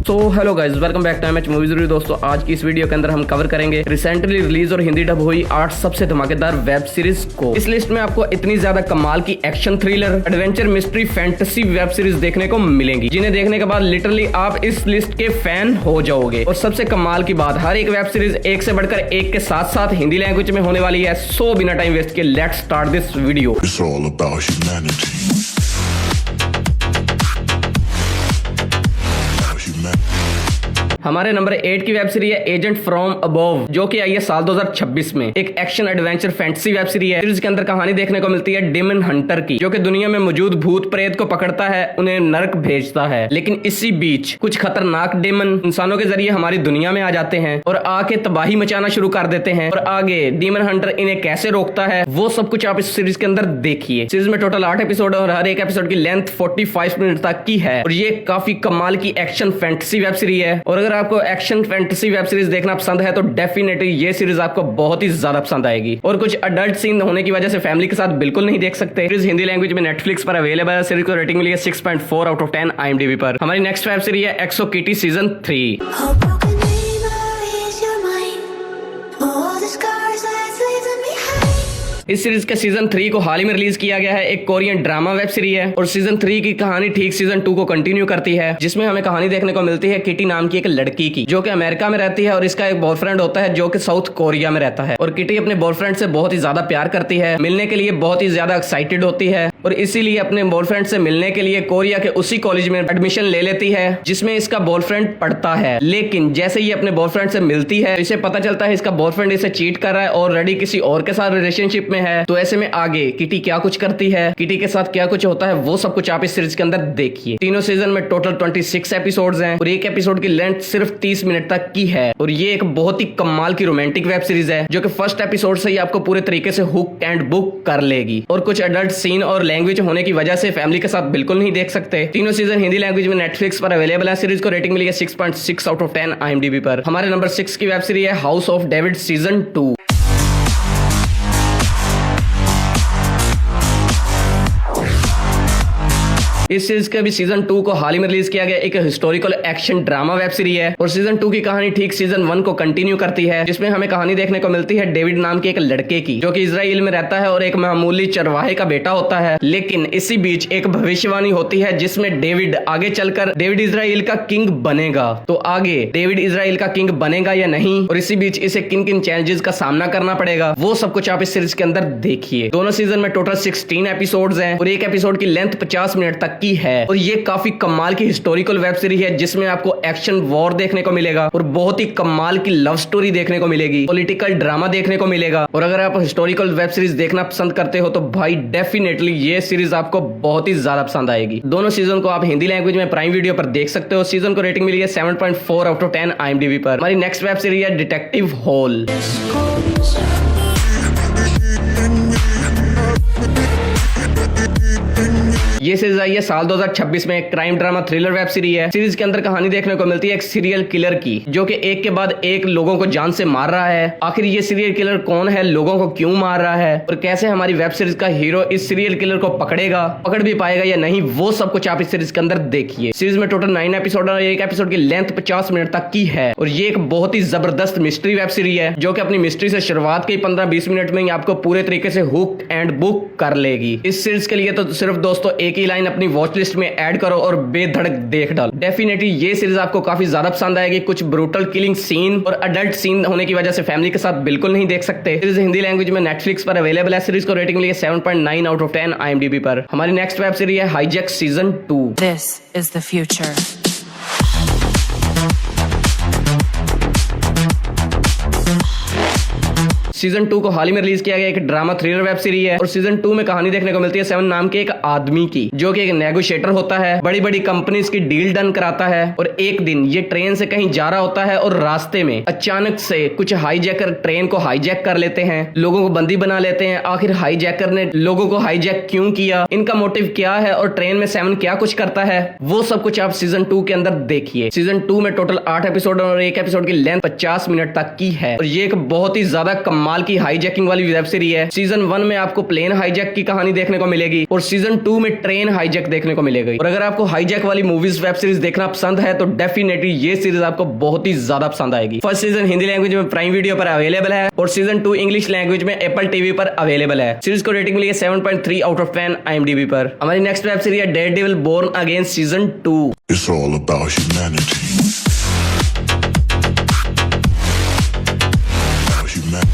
So hello guys, welcome back to MH movies review. दोस्तों, आज की इस वीडियो के अंदर हम कवर करेंगे रिसेंटली रिलीज और हिंदी डब हुई 8 सबसे धमाकेदार वेब सीरीज को। इस लिस्ट में आपको इतनी ज्यादा कमाल की action thriller, adventure, mystery, fantasy web series देखने को मिलेंगी, जिन्हें देखने के बाद लिटरली आप इस लिस्ट के फैन हो जाओगे। और सबसे कमाल की बात, हर एक वेब सीरीज एक से बढ़कर एक के साथ साथ हिंदी लैंग्वेज में होने वाली है। सो बिना टाइम वेस्ट के let's start this video. It's all about humanity. हमारे नंबर 8 की वेब सीरीज है एजेंट फ्रॉम अबोव, जो कि आई है साल 2026 में। एक action adventure fantasy web series है। सीरीज के अंदर कहानी देखने को मिलती है डेमन हंटर की, जो कि दुनिया में मौजूद भूत प्रेत को पकड़ता है, उन्हें नरक भेजता है। लेकिन इसी बीच कुछ खतरनाक डेमन इंसानों के जरिए हमारी दुनिया में आ जाते हैं और आके तबाही मचाना शुरू कर देते हैं। और आगे डेमन हंटर इन्हें कैसे रोकता है, वो सब कुछ आप इस सीरीज के अंदर देखिए। सीरीज में टोटल 8 एपिसोड और हर एक एपिसोड की लेंथ 45 मिनट तक की है। और ये काफी कमाल की एक्शन फैंटेसी वेब सीरीज है। और अगर आपको एक्शन फैंटेसी वेब सीरीज देखना पसंद है तो डेफिनेटली ये सीरीज आपको बहुत ही ज्यादा पसंद आएगी। और कुछ अडल्ट सीन होने की वजह से फैमिली के साथ बिल्कुल नहीं देख सकते। सीरीज हिंदी लैंग्वेज में नेटफ्लिक्स पर अवेलेबल है। सीरीज को रेटिंग मिली है 6.4 आउट ऑफ 10 IMDb पर। हमारी नेक्स्ट वेब सीरीज है एक्सो किटी सीजन 3। इस सीरीज के सीजन 3 को हाल ही में रिलीज किया गया है। एक कोरियन ड्रामा वेब सीरीज है और सीजन 3 की कहानी ठीक सीजन 2 को कंटिन्यू करती है, जिसमें हमें कहानी देखने को मिलती है किटी नाम की एक लड़की की, जो कि अमेरिका में रहती है और इसका एक बॉयफ्रेंड होता है जो कि साउथ कोरिया में रहता है। और किटी अपने बॉयफ्रेंड से बहुत ही ज्यादा प्यार करती है, मिलने के लिए बहुत ही ज्यादा एक्साइटेड होती है और इसीलिए अपने बॉयफ्रेंड से मिलने के लिए कोरिया के उसी कॉलेज में एडमिशन ले लेती है जिसमें इसका बॉयफ्रेंड पढ़ता है। लेकिन जैसे ही अपने बॉयफ्रेंड से मिलती है, इसे पता चलता है इसका बॉयफ्रेंड इसे चीट कर रहा है और ऑलरेडी किसी और के साथ रिलेशनशिप में है। तो ऐसे में आगे किटी क्या कुछ करती है, किटी के साथ क्या कुछ होता है, वो सब कुछ आप इस सीरीज के अंदर देखिए। तीनों सीजन में टोटल 26 एपिसोड्स हैं और एक एपिसोड की लेंथ सिर्फ 30 मिनट तक की है। और ये एक बहुत ही कमाल की रोमांटिक वेब सीरीज है, जो कि फर्स्ट एपिसोड से ही आपको पूरे तरीके से हुक एंड बुक कर लेगी। और कुछ एडल्ट सीन और लैंग्वेज होने की वजह से फैमिली के साथ बिल्कुल नहीं देख सकते। तीनों सीजन हिंदी लैंग्वेज में नेटफ्लिक्स पर अवेलेबल है। सीरीज को रेटिंग मिली है 6.6 आउट ऑफ 10 IMDb पर। हमारे नंबर 6 की वेब सीरीज है हाउस ऑफ डेविड सीजन 2। इस सीरीज के भी सीजन 2 को हाल ही में रिलीज किया गया। एक historical action drama web series है और सीजन 2 की कहानी ठीक सीजन 1 को कंटिन्यू करती है, जिसमें हमें कहानी देखने को मिलती है डेविड नाम के एक लड़के की, जो कि इजराइल में रहता है और एक मामूली चरवाहे का बेटा होता है। लेकिन इसी बीच एक भविष्यवाणी होती है जिसमें डेविड आगे चलकर डेविड इजराइल का किंग बनेगा। तो आगे डेविड इजराइल का किंग बनेगा या नहीं, और इसी बीच इसे किन किन चैलेंजेस का सामना करना पड़ेगा, वो सब कुछ आप इस सीरीज के अंदर देखिए। दोनों सीजन में टोटल 16 एपिसोड्स हैं और एक एपिसोड की लेंथ 50 मिनट तक की है। और ये काफी कमाल की हिस्टोरिकल वेब सीरीज है, जिसमें आपको एक्शन वॉर देखने को मिलेगा और बहुत ही कमाल की लव स्टोरी देखने को मिलेगी, पॉलिटिकल ड्रामा देखने को मिलेगा। और अगर आप हिस्टोरिकल वेब सीरीज देखना पसंद करते हो तो भाई डेफिनेटली ये सीरीज आपको बहुत ही ज्यादा पसंद आएगी। दोनों सीजन को आप हिंदी लैंग्वेज में प्राइम वीडियो पर देख सकते हो। सीजन को रेटिंग मिली है 7.4 आउट ऑफ 10 IMDb पर। हमारी नेक्स्ट वेब सीरीज है डिटेक्टिव हॉल। ये सीरीज आई है साल 2026 में। एक crime drama thriller web series है। सीरीज के अंदर कहानी देखने को मिलती है एक सीरियल किलर की, जो कि एक के बाद एक लोगों को जान से मार रहा है। आखिर ये सीरियल किलर कौन है, लोगों को क्यों मार रहा है और कैसे हमारी वेब सीरीज का हीरो इस सीरियल किलर को पकड़ेगा, पकड़ भी पाएगा या नहीं, वो सब कुछ आप इस सीरीज के अंदर देखिए। सीरीज में टोटल 9 एपिसोड और एक एपिसोड की लेंथ 50 मिनट तक की है। और ये एक बहुत ही जबरदस्त मिस्ट्री वेब सीरीज है, जो कि अपनी मिस्ट्री से शुरुआत के 15-20 मिनट में ही आपको पूरे तरीके से हुक एंड बुक कर लेगी। इस सीरीज के लिए तो सिर्फ दोस्तों एक ही लाइन अपनी वॉच लिस्ट में ऐड करो और बेधड़क देख डालो। डेफिनेटली ये सीरीज आपको काफी ज्यादा पसंद आएगी। कुछ ब्रूटल किलिंग सीन और अडल्ट सीन होने की वजह से फैमिली के साथ बिल्कुल नहीं देख सकते। सीरीज हिंदी लैंग्वेज में नेटफ्लिक्स पर अवेलेबल है। सीरीज को रेटिंग मिली है 7.9 आउट ऑफ 10 IMDb पर। हमारी नेक्स्ट वेब सीरीज है hijack season 2। This is the future. Season 2 को हाल ही में रिलीज किया गया। एक ड्रामा थ्रिलर वेब सीरीज है और सीजन 2 में कहानी देखने को मिलती है 7 नाम के एक आदमी की, जो कि एक नेगोशिएटर होता है, बड़ी बड़ी कंपनीज की डील डन कराता है। और एक दिन ये ट्रेन से कहीं जा रहा होता है और रास्ते में अचानक से कुछ हाईजैकर ट्रेन को हाईजैक कर लेते हैं, लोगों को बंदी बना लेते हैं। आखिर हाईजैकर ने लोगों को हाईजैक क्यों किया, इनका मोटिव क्या है और ट्रेन में 7 क्या कुछ करता है, वो सब कुछ आप सीजन 2 के अंदर देखिए। सीजन 2 में टोटल 8 एपिसोड और एक एपिसोड की लेंथ 50 मिनट तक की है। और ये एक बहुत ही ज्यादा कमाल की हाईजैकिंग वाली वेब सीरीज है। सीजन 1 में आपको प्लेन हाईजैक की कहानी देखने को मिलेगी और सीजन 2 में ट्रेन हाईजैक देखने को मिलेगी। और अगर आपको हाईजैक वाली मूवीज वेब सीरीज देखना पसंद है तो डेफिनेटली ये सीरीज आपको बहुत ही ज्यादा पसंद आएगी। फर्स्ट सीजन हिंदी लैंग्वेज में प्राइम वीडियो पर अवेलेबल है और सीजन 2 इंग्लिश लैंग्वेज में एप्पल टीवी पर अवेलेबल है। सीरीज को रेटिंग मिली है 7.3 आउट ऑफ 10 IMDb पर। हमारी नेक्स्ट वेब सीरीज है Daredevil born again season 2। It's all about humanity.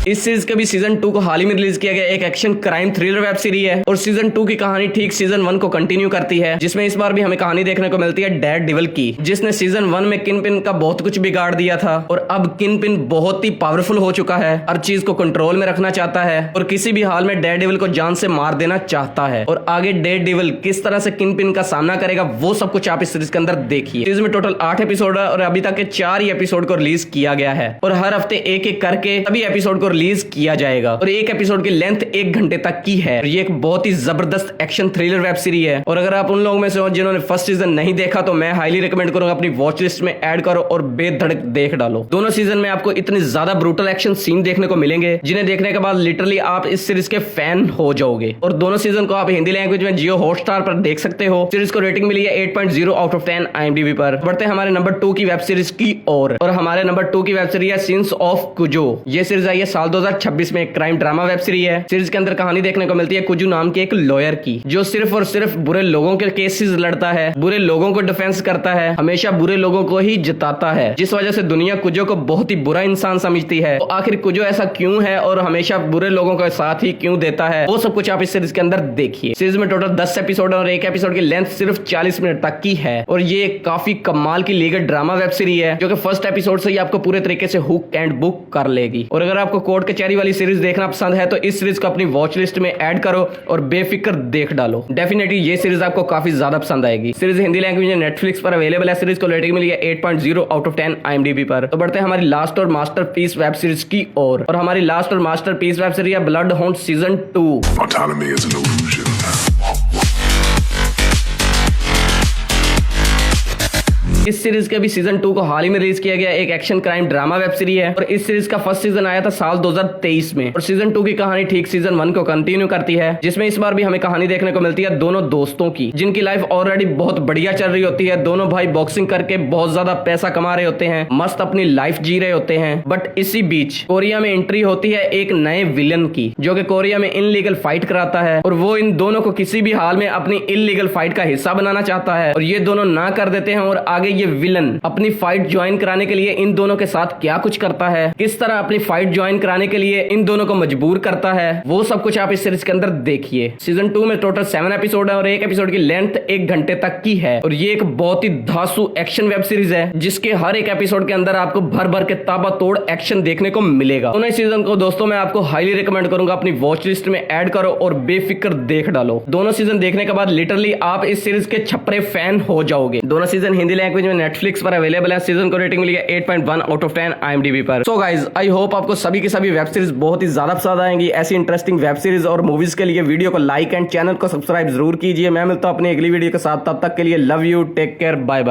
इस सीरीज के भी सीजन 2 को हाल ही में रिलीज किया गया एक action crime thriller web series है और सीजन 2 की कहानी ठीक सीजन 1 को कंटिन्यू करती है, जिसमें इस बार भी हमें कहानी देखने को मिलती है डेयरडेविल की, जिसने सीजन 1 में किंगपिन का बहुत कुछ बिगाड़ दिया था और अब किंगपिन बहुत ही पावरफुल हो चुका है, हर चीज को कंट्रोल में रखना चाहता है और किसी भी हाल में डेयरडेविल को जान से मार देना चाहता है। और आगे डेयरडेविल किस तरह से किंगपिन का सामना करेगा वो सब कुछ आप इस सीरीज के अंदर देखिए। सीरीज में टोटल 8 एपिसोड है और अभी तक के 4 ही एपिसोड को रिलीज किया गया है और हर हफ्ते एक एक करके सभी एपिसोड को रिलीज किया जाएगा और एक एपिसोड की लेंथ 1 घंटे तक की है। ये एक बहुत ही जबरदस्त एक्शन थ्रिलर वेब सीरीज है और अगर आप उन लोगों में से हो जिन्होंने फर्स्ट सीजन नहीं देखा तो मैं हाईली रिकमेंड करूंगा अपनी वॉच लिस्ट में ऐड करो और बेधड़क देख डालो। दोनों सीजन में आपको इतने ज्यादा ब्रूटल एक्शन सीन देखने को मिलेंगे जिन्हें देखने के बाद लिटरली आप इस सीरीज के फैन हो जाओगे। और दोनों सीजन को आप हिंदी लैंग्वेज में जियो हॉटस्टार पर देख सकते हो। सीरीज को रेटिंग मिली है 8.0 आउट ऑफ 10 IMDb पर। बढ़ते हैं हमारे नंबर 2 की वेब सीरीज की और हमारे नंबर 2 की वेब सीरीज है सिंस ऑफ कुजो। ये सीरीज आई है साल 2026 में, एक क्राइम ड्रामा वेब सीरीज है। सीरीज के अंदर कहानी देखने को मिलती है कुजू नाम के एक लॉयर की, जो सिर्फ और सिर्फ बुरे लोगों के केसेस लड़ता है, बुरे लोगों को डिफेंस करता है, हमेशा बुरे लोगों को ही जिताता है, जिस वजह से दुनिया कुजो को बहुत ही बुरा इंसान समझती है। तो आखिर कुजो ऐसा क्यों है और हमेशा बुरे लोगों के साथ ही क्यों देता है, वो सब कुछ आप इस सीरीज के अंदर देखिए। सीरीज में टोटल 10 एपिसोड और एक एपिसोड की लेंथ सिर्फ 40 मिनट तक की है और ये काफी कमाल की लीगल ड्रामा वेब सीरीज है जो कि फर्स्ट एपिसोड से ही आपको पूरे तरीके से हुक एंड बुक कर लेगी। और अगर आपको कोर्ट कचहरी वाली सीरीज देखना पसंद है तो इस सीरीज को अपनी वॉच लिस्ट में ऐड करो और बेफिक्र देख डालो। डेफिनेटली ये सीरीज आपको काफी ज्यादा पसंद आएगी। सीरीज हिंदी लैंग्वेज में नेटफ्लिक्स पर अवेलेबल है। सीरीज को रेटिंग मिली है 8.0 आउट ऑफ 10 IMDb पर। तो बढ़ते हैं हमारी लास्ट और मास्टरपीस वेब सीरीज की और हमारी लास्ट और मास्टरपीस वेब सीरीज है blood hound season 2। Autonomy is an illusion. इस सीरीज के भी सीजन 2 को हाल ही में रिलीज किया गया एक action crime drama web series है और इस सीरीज का फर्स्ट सीजन आया था साल 2023 में और सीजन 2 की कहानी ठीक सीजन 1 को कंटिन्यू करती है, जिसमें इस बार भी हमें कहानी देखने को मिलती है दोनों दोस्तों की, जिनकी लाइफ ऑलरेडी बहुत बढ़िया चल रही होती है। दोनों भाई बॉक्सिंग करके बहुत ज्यादा पैसा कमा रहे होते हैं, मस्त अपनी लाइफ जी रहे होते हैं। बट इसी बीच कोरिया में एंट्री होती है एक नए विलन की, जो कि कोरिया में इनलीगल फाइट कराता है और वो इन दोनों को किसी भी हाल में अपनी इनलीगल फाइट का हिस्सा बनाना चाहता है और ये दोनों ना कर देते हैं। और आगे ये विलन अपनी फाइट ज्वाइन कराने के लिए इन दोनों के साथ क्या कुछ करता है, किस तरह अपनी फाइट ज्वाइन कराने के लिए इन दोनों को मजबूर करता है, वो सब कुछ आप इस सीरीज के अंदर देखिए। सीजन 2 में टोटल 7 एपिसोड है और एक एपिसोड की लेंथ 1 घंटे तक की है और ये एक बहुत ही धांसू एक्शन वेब सीरीज है, जिसके हर एक एपिसोड के अंदर आपको भर भर के ताबड़तोड़ एक्शन देखने को मिलेगा। दोनों सीजन को दोस्तों मैं आपको हाईली रिकमेंड करूंगा अपनी वॉच लिस्ट में ऐड करो और बेफिक्र देख डालो। दोनों सीजन देखने के बाद लिटरली आप इस सीरीज के छपरे फैन हो जाओगे। दोनों सीजन हिंदी लैंग्वेज में नेटफ्लिक्स पर अवेलेबल है। सीजन को रेटिंग मिली है 8.1 आउट ऑफ 10 IMDb पर। सो गाइज आई होप आपको सभी की सभी वेब सीरीज बहुत ही ज्यादा पसंद आएंगी। ऐसी इंटरेस्टिंग वेब सीरीज और मूवीज के लिए वीडियो को लाइक एंड चैनल को सब्सक्राइब जरूर कीजिए। मैं मिलता हूं अपनी अगली वीडियो के साथ, तब तक के लिए love you, take care, bye bye.